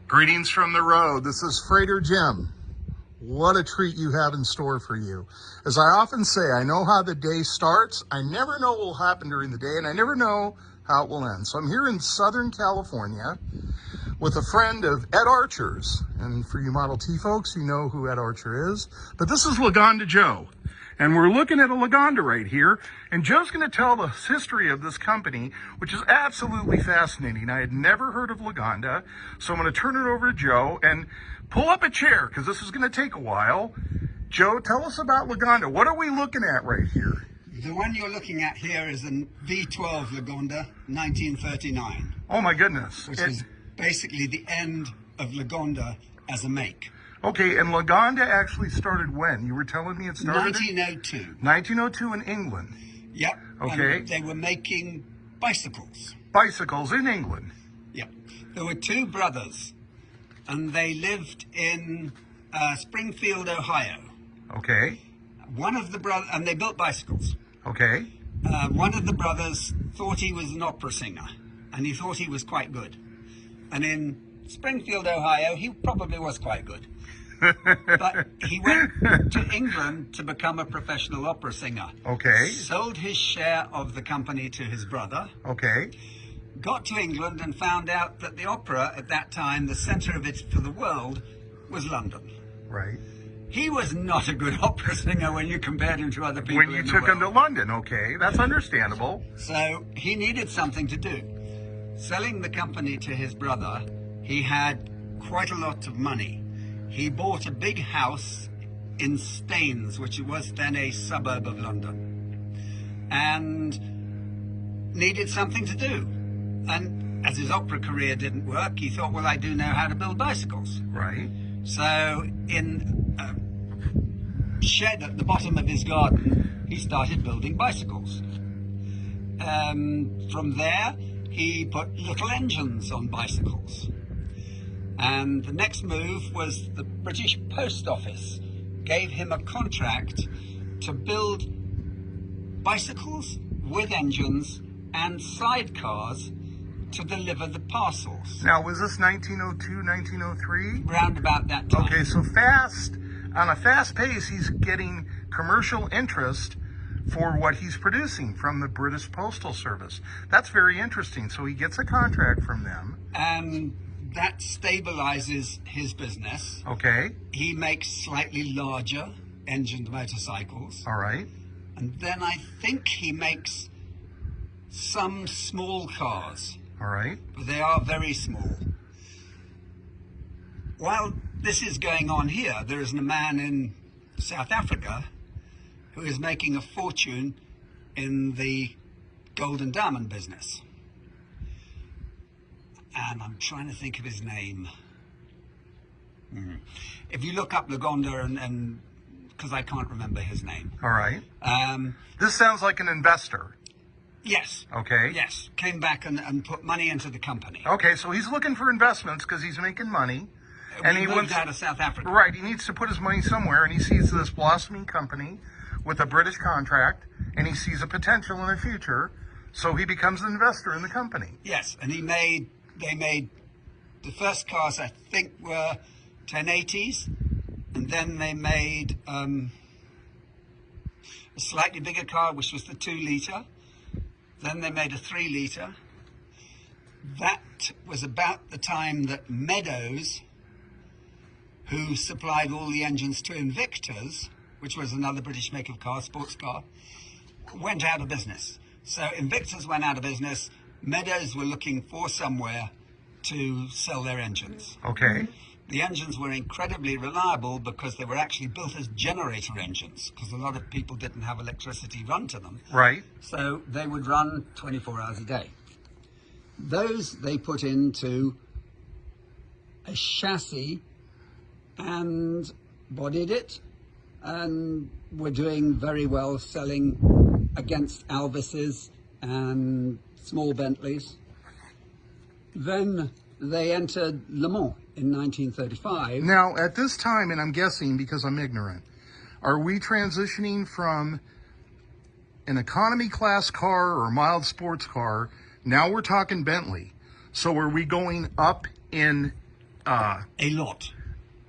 Greetings from the road. This is Freighter Jim. What a treat you have in store for you. As I often say, I know how the day starts. I never know what will happen during the day, and I never know how it will end. So I'm here in Southern California with a friend of Ed Archer's. And for you Model T folks, you know who Ed Archer is. But this is Lagonda Joe. And we're looking at a Lagonda right here. And Joe's going to tell the history of this company, which is absolutely fascinating. I had never heard of Lagonda. So I'm going to turn it over to Joe and pull up a chair, because this is going to take a while. Joe, tell us about Lagonda. What are we looking at right here? The one you're looking at here is a V12 Lagonda, 1939. Oh my goodness. Which is basically the end of Lagonda as a make. Okay, and Lagonda actually started when? You were telling me it started? 1902. 1902 in England. Yep. Okay. And they were making bicycles. Bicycles in England. Yep. There were two brothers, and they lived in Springfield, Ohio. Okay. One of the brothers, and they built bicycles. Okay. One of the brothers thought he was an opera singer, and he thought he was quite good. And in Springfield, Ohio, he probably was quite good. But he went to England to become a professional opera singer. Okay. Sold his share of the company to his brother. Okay. Got to England and found out that the opera at that time, the centre of it for the world, was London. Right. He was not a good opera singer when you compared him to other people. When you took him to London, okay, that's understandable. So he needed something to do. Selling the company to his brother, he had quite a lot of money. He bought a big house in Staines, which was then a suburb of London, and needed something to do. And as his opera career didn't work, he thought, well, I do know how to build bicycles. Right. So in a shed at the bottom of his garden, he started building bicycles. From there, he put little engines on bicycles. And the next move was the British Post Office gave him a contract to build bicycles with engines and sidecars to deliver the parcels. Now, was this 1902, 1903? Round about that time. Okay, so on a fast pace, he's getting commercial interest for what he's producing from the British Postal Service. That's very interesting. So he gets a contract from them. And that stabilizes his business. Okay. He makes slightly larger engined motorcycles. All right. And then I think he makes some small cars. All right. But they are very small. While this is going on here, there is a man in South Africa who is making a fortune in the gold and diamond business. And I'm trying to think of his name. If you look up Lagonda and because I can't remember his name. All right. This sounds like an investor. Yes. Okay. Yes. Came back and put money into the company. Okay, so he's looking for investments because he's making money. And he moved out of South Africa. Right. He needs to put his money somewhere, and he sees this blossoming company with a British contract, and he sees a potential in the future, so he becomes an investor in the company. Yes, and they made the first cars, I think, were 1080s, and then they made a slightly bigger car, which was the 2-litre. Then they made a 3-litre. That was about the time that Meadows, who supplied all the engines to Invictus, which was another British make of car, sports car, went out of business. So Invictus went out of business. Meadows were looking for somewhere to sell their engines. Okay. The engines were incredibly reliable because they were actually built as generator engines, because a lot of people didn't have electricity run to them. Right. So they would run 24 hours a day. Those they put into a chassis and bodied it, and were doing very well, selling against Alvises and small Bentleys. Then they entered Le Mans in 1935. Now, at this time, and I'm guessing because I'm ignorant, are we transitioning from an economy class car or a mild sports car? Now we're talking Bentley. So are we going up in A lot.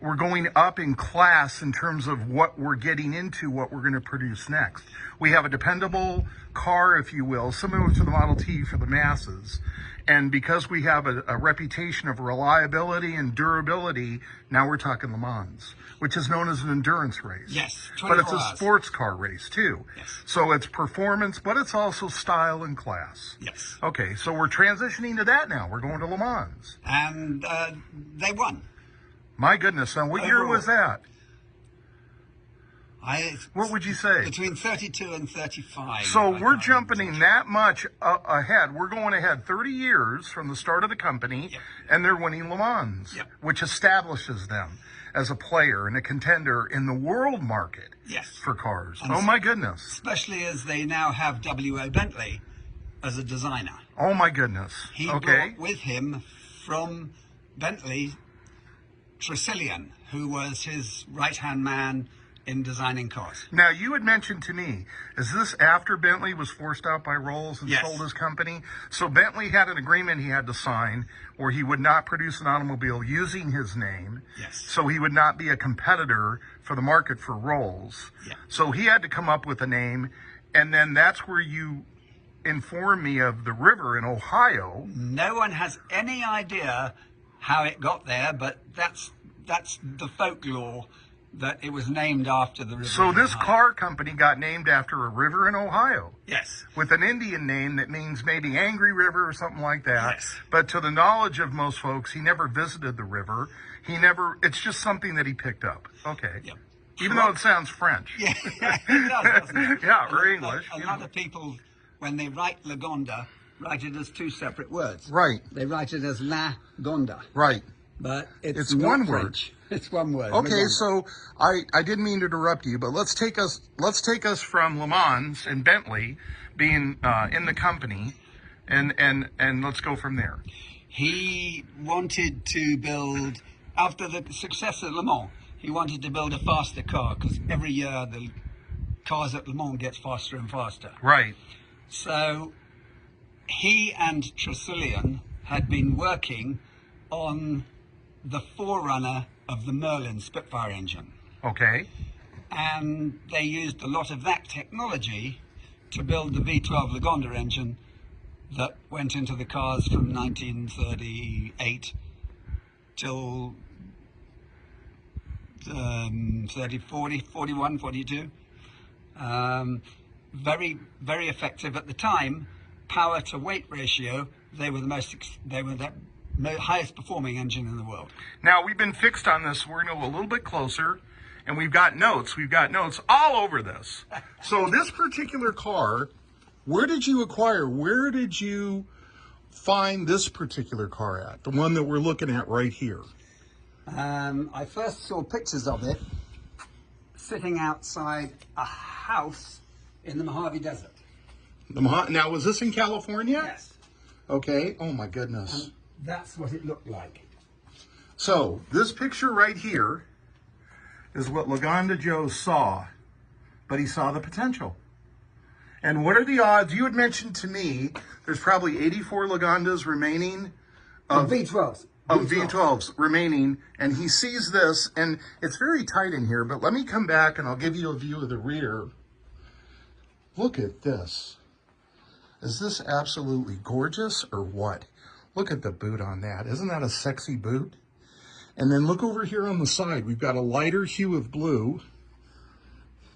we're going up in class in terms of what we're getting into, what we're going to produce next. We have a dependable car, if you will, similar to the Model T for the masses. And because we have a reputation of reliability and durability, now we're talking Le Mans, which is known as an endurance race. Yes, but it's 24 a hours. sports car race too. Yes. So it's performance, but it's also style and class. Yes. Okay, so we're transitioning to that now. We're going to Le Mans. And they won. My goodness, now what year was that? What would you say? Between 32 and 35. So I we're can't jumping remember. that much ahead. We're going ahead 30 years from the start of the company, Yep. and they're winning Le Mans, Yep. which establishes them as a player and a contender in the world market Yes. for cars. And Oh my goodness. Especially as they now have W.O. Bentley as a designer. Oh my goodness. He Okay. brought with him from Bentley Tresillian, who was his right-hand man in designing cars. Now, you had mentioned to me, is this after Bentley was forced out by Rolls and Yes. sold his company? So Bentley had an agreement he had to sign where he would not produce an automobile using his name. Yes. So he would not be a competitor for the market for Rolls. Yeah. So he had to come up with a name. And then that's where you informed me of the river in Ohio. No one has any idea how it got there, but that's the folklore that it was named after the river. So in this Ohio. car company got named after a river in Ohio. Yes. With an Indian name that means maybe Angry River or something like that. Yes. But to the knowledge of most folks, he never visited the river. It's just something that he picked up. Okay. Yep. Even though it sounds French. Yeah, it does, doesn't it? Yeah, or English. A you lot know. of people, when they write Lagonda, write it as two separate words. Right, They write it as La Gonda, right. but It's not one French. It's one word. Okay, Lagonda. so I didn't mean to interrupt you, but let's take us from Le Mans and Bentley being in the company, and let's go from there. He wanted to build, after the success at Le Mans, he wanted to build a faster car because every year the cars at Le Mans gets faster and faster. Right. So he and Tresillian had been working on the forerunner of the Merlin Spitfire engine. Okay. And they used a lot of that technology to build the V12 Lagonda engine that went into the cars from 1938 till 30, 40, 41, 42. Very, very effective at the time. Power to weight ratio, they were the highest performing engine in the world. Now, we've been fixed on this. We're going to go a little bit closer, and we've got notes. We've got notes all over this. So this particular car, where did you acquire? Where did you find this particular car at? The one that we're looking at right here. I first saw pictures of it sitting outside a house in the Mojave Desert. Now, was this in California? Yes. Okay. Oh, my goodness. And that's what it looked like. So this picture right here is what Lagonda Joe saw, but he saw the potential. And what are the odds? You had mentioned to me there's probably 84 Lagondas remaining Of V12s. of V12s remaining, and he sees this, and it's very tight in here, but let me come back and I'll give you a view of the rear. Look at this. Is this absolutely gorgeous or what? Look at the boot on that. Isn't that a sexy boot? And then look over here on the side. We've got a lighter hue of blue.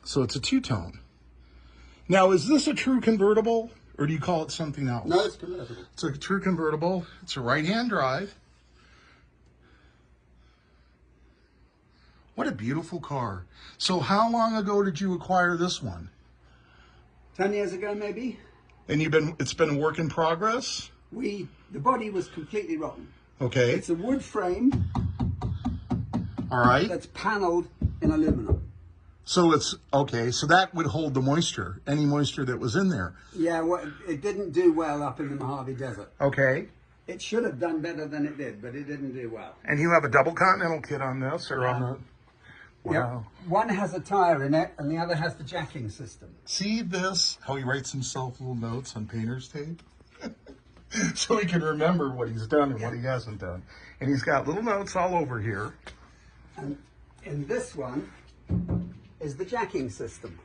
So it's a two-tone. Now, is this a true convertible, or do you call it something else? No, it's convertible. It's a true convertible. It's a right-hand drive. What a beautiful car. So how long ago did you acquire this one? 10 years ago, maybe. And it's been a work in progress? The body was completely rotten. Okay. It's a wood frame All right. that's paneled in aluminum. So it's, okay, so that would hold the moisture, any moisture that was in there. Yeah, well, it didn't do well up in the Mojave Desert. Okay. It should have done better than it did, but it didn't do well. And you have a double continental kit on this, or on the... Wow. Yep. One has a tire in it, and the other has the jacking system. See this? How he writes himself little notes on painter's tape? so he can remember what he's done and what he hasn't done. And he's got little notes all over here. And in this one is the jacking system.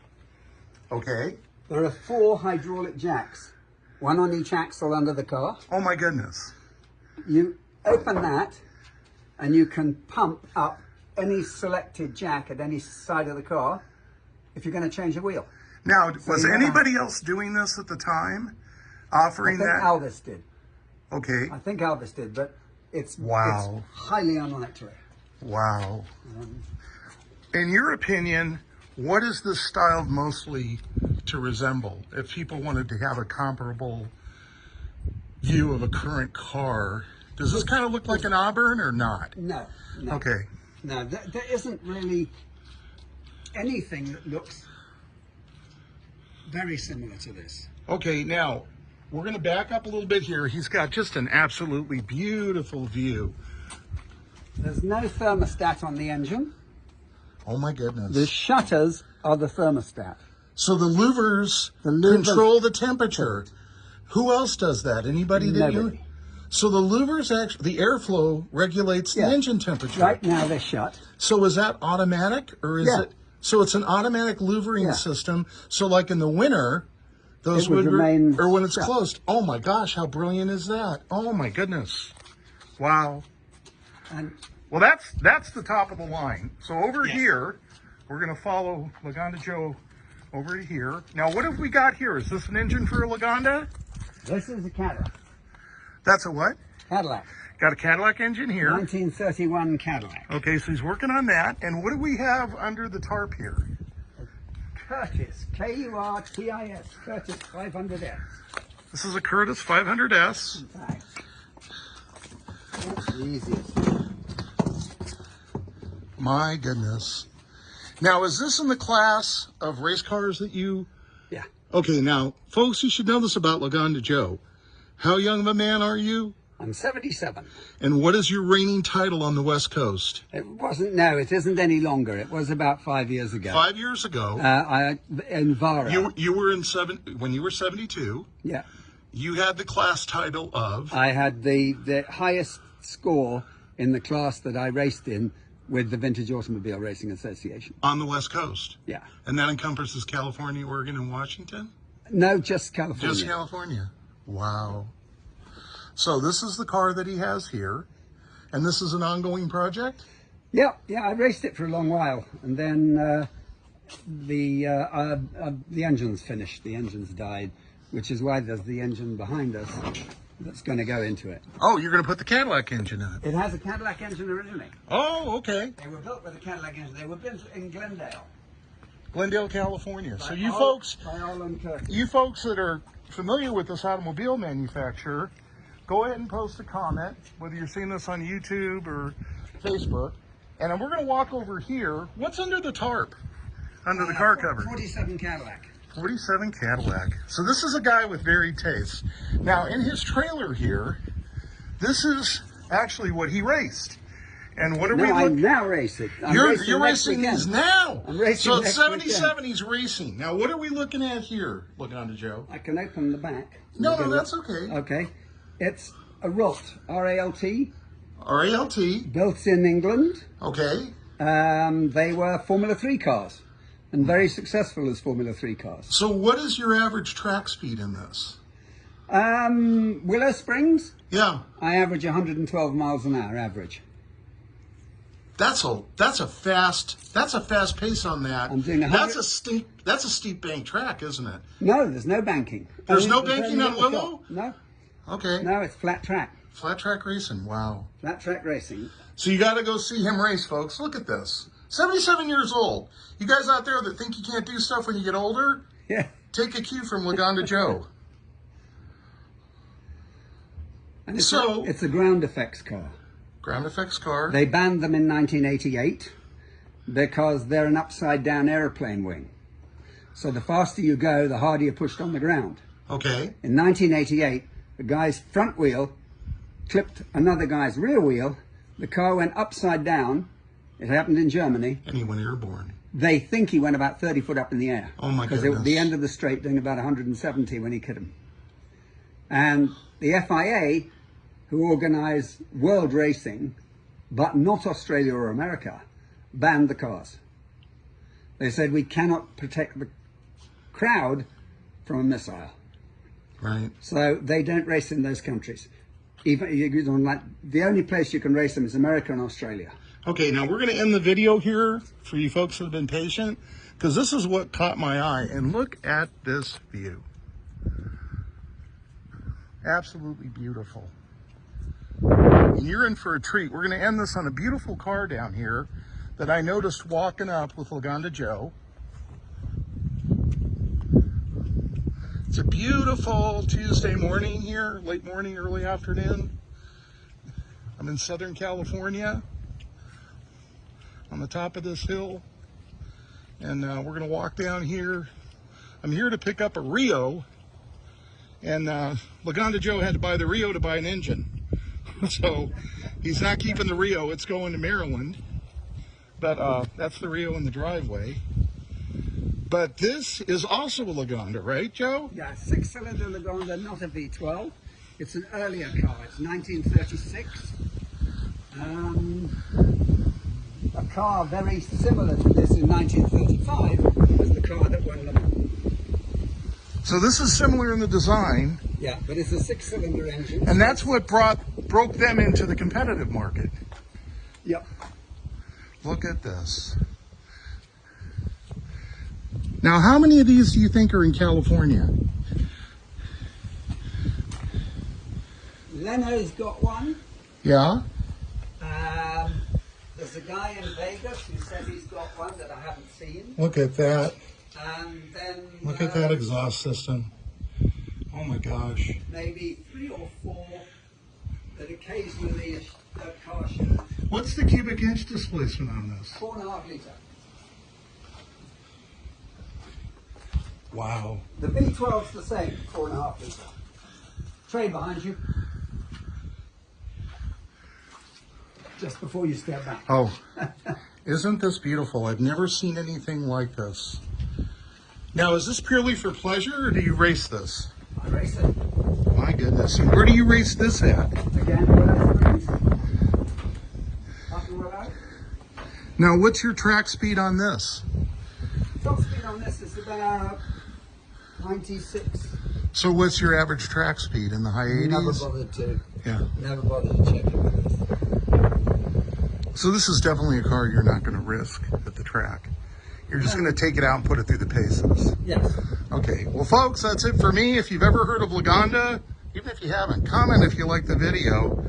Okay. There are 4 hydraulic jacks, one on each axle under the car. Oh my goodness. You open that and you can pump up any selected jack at any side of the car if you're going to change a wheel. Now, So was you anybody else doing this at the time? I Offering think that? Alvis did. Okay. I think Alvis did, but it's Wow. highly unlikely. Wow. In your opinion, what is this style mostly to resemble? If people wanted to have a comparable view of a current car, does this kind of look like an Auburn or not? No. Okay. No, there isn't really anything that looks very similar to this. Okay, now we're going to back up a little bit here. He's got just an absolutely beautiful view. There's no thermostat on the engine. Oh my goodness. The shutters are the thermostat. So the louvers control the temperature. Who else does that? Anybody that you? Nobody. So the louvers actually, the airflow regulates the engine temperature. Right now they're shut. So is that automatic or is it? So it's an automatic louvering system. So like in the winter, those It would remain or when it's shut. closed. Oh my gosh, how brilliant is that? Oh my goodness. Wow. And Well, that's the top of the line. So over here, we're going to follow Lagonda Joe over to here. Now, what have we got here? Is this an engine for a Lagonda? this is a Cadillac. That's a what? Cadillac. Got a Cadillac engine here. 1931 Cadillac. Okay, so he's working on that. And what do we have under the tarp here? Curtis. K-U-R-T-I-S. Curtis 500S. This is a Curtis 500S. In fact, that's the easiest. My goodness. Now, is this in the class of race cars that you... Yeah. Okay, now, folks, you should know this about Lagonda Joe. How young of a man are you? I'm 77. And what is your reigning title on the West Coast? It wasn't, no, it isn't any longer. It was about 5 years ago. 5 years ago, In Vara. you were when you were 72, Yeah. you had the class title of... I had the highest score in the class that I raced in with the Vintage Automobile Racing Association. on the West Coast. Yeah. And that encompasses California, Oregon, and Washington? No, just California. Just California. Wow. So this is the car that he has here. And this is an ongoing project? Yeah, I raced it for a long while, and then the engine's finished. The engine's died, which is why there's the engine behind us that's going to go into it. Oh, you're going to put the Cadillac engine in it. It has a Cadillac engine originally. Oh, okay. They were built with a Cadillac engine. They were built in Glendale. Glendale, California. So By you Arlen Curtis. you folks that are familiar with this automobile manufacturer, go ahead and post a comment, whether you're seeing this on YouTube or Facebook. And then we're going to walk over here. What's under the tarp? Under the car cover? 47 Cadillac. 47 Cadillac. So this is a guy with varied tastes. Now, in his trailer here, this is actually what he raced. And what are we I looking? now race it. You're next racing weekend. these now. I'm racing so at next 77, he's racing. Now, what are we looking at here, Lagonda Joe? I can open the back. No, that's okay. Okay. It's a RALT, R-A-L-T, RALT. built in England. Okay. They were Formula 3 cars and very successful as Formula 3 cars. So what is your average track speed in this? Willow Springs, Yeah. I average 112 miles an hour average. That's a fast pace on that. I'm doing 100 that's a steep bank track, isn't it? No, there's no banking. There's no There's banking only on little Willow? shot. No, Okay. no, it's flat track. Flat track racing. Wow. Flat track racing. So you got to go see him race, folks. Look at this. 77 years old. You guys out there that think you can't do stuff when you get older, Yeah. take a cue from Lagonda Joe. And it's So- it's a ground effects car. Ground effects car. They banned them in 1988 because they're an upside down airplane wing. So the faster you go, the harder you're pushed on the ground. Okay. In 1988, the guy's front wheel clipped another guy's rear wheel. The car went upside down. It happened in Germany. And he went airborne. They think he went about 30 foot up in the air. Oh my Because goodness. at the end of the straight doing about 170 when he hit him. And the FIA, who organise world racing, but not Australia or America, banned the cars. They said we cannot protect the crowd from a missile. Right. So they don't race in those countries. Even like the only place you can race them is America and Australia. Okay, now we're going to end the video here for you folks who have been patient, because this is what caught my eye. And look at this view. Absolutely beautiful. And you're in for a treat. We're going to end this on a beautiful car down here that I noticed walking up with Lagonda Joe. It's a beautiful Tuesday morning here, late morning, early afternoon. I'm in Southern California on the top of this hill, and we're going to walk down here. I'm here to pick up a Rio, and Lagonda Joe had to buy the Rio to buy an engine. So he's not keeping the Rio, it's going to Maryland. But that's the Rio in the driveway. But this is also a Lagonda, right, Joe? Yeah, 6-cylinder Lagonda, not a V12. It's an earlier car. It's 1936. A car very similar to this in 1935 was the car that won Le Mans. So this is similar in the design. Yeah, but it's a 6-cylinder engine. And that's what broke them into the competitive market. Yep. Look at this. Now, how many of these do you think are in California? Leno's got one. Yeah? There's a guy in Vegas who says he's got one that I haven't seen. Look at that. And then Look at that exhaust system. Oh my gosh. maybe 3 or 4 that occasionally a car shows. What's the cubic inch displacement on this? 4.5 litre. Wow. The V12's the same, 4.5 litre. Tray behind you. Just before you step back. Oh, isn't this beautiful? I've never seen anything like this. Now, is this purely for pleasure, or do you race this? I race it. My goodness. And where do you race this at? Again, Willow Springs. Up in Willow. Now, what's your track speed on this? Top speed on this is about 96. So what's your average track speed in the high 80s? Never bothered to. Yeah. Never bothered to check it with this. So this is definitely a car you're not going to risk at the track. You're just going to take it out and put it through the paces. Yes. Okay. Well, folks, that's it for me. If you've ever heard of Lagonda, even if you haven't, comment if you like the video.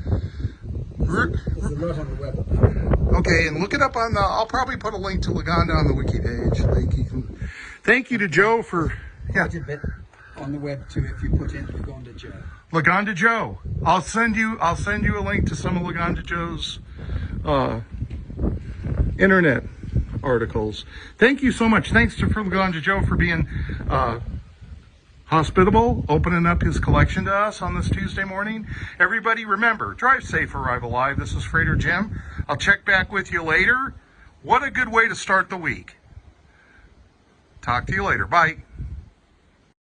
There's a lot on the web about it. Okay, and look it up on the, I'll probably put a link to Lagonda on the wiki page. Thank you to Joe for, yeah. Quite a bit on the web too if you put in Lagonda Joe. Lagonda Joe. I'll send you a link to some of Lagonda Joe's internet articles. Thank you so much. Thanks to Lagonda Joe for being hospitable, opening up his collection to us on this Tuesday morning. Everybody remember, drive safe, arrive alive. This is Freighter Jim. I'll check back with you later. What a good way to start the week. Talk to you later. Bye.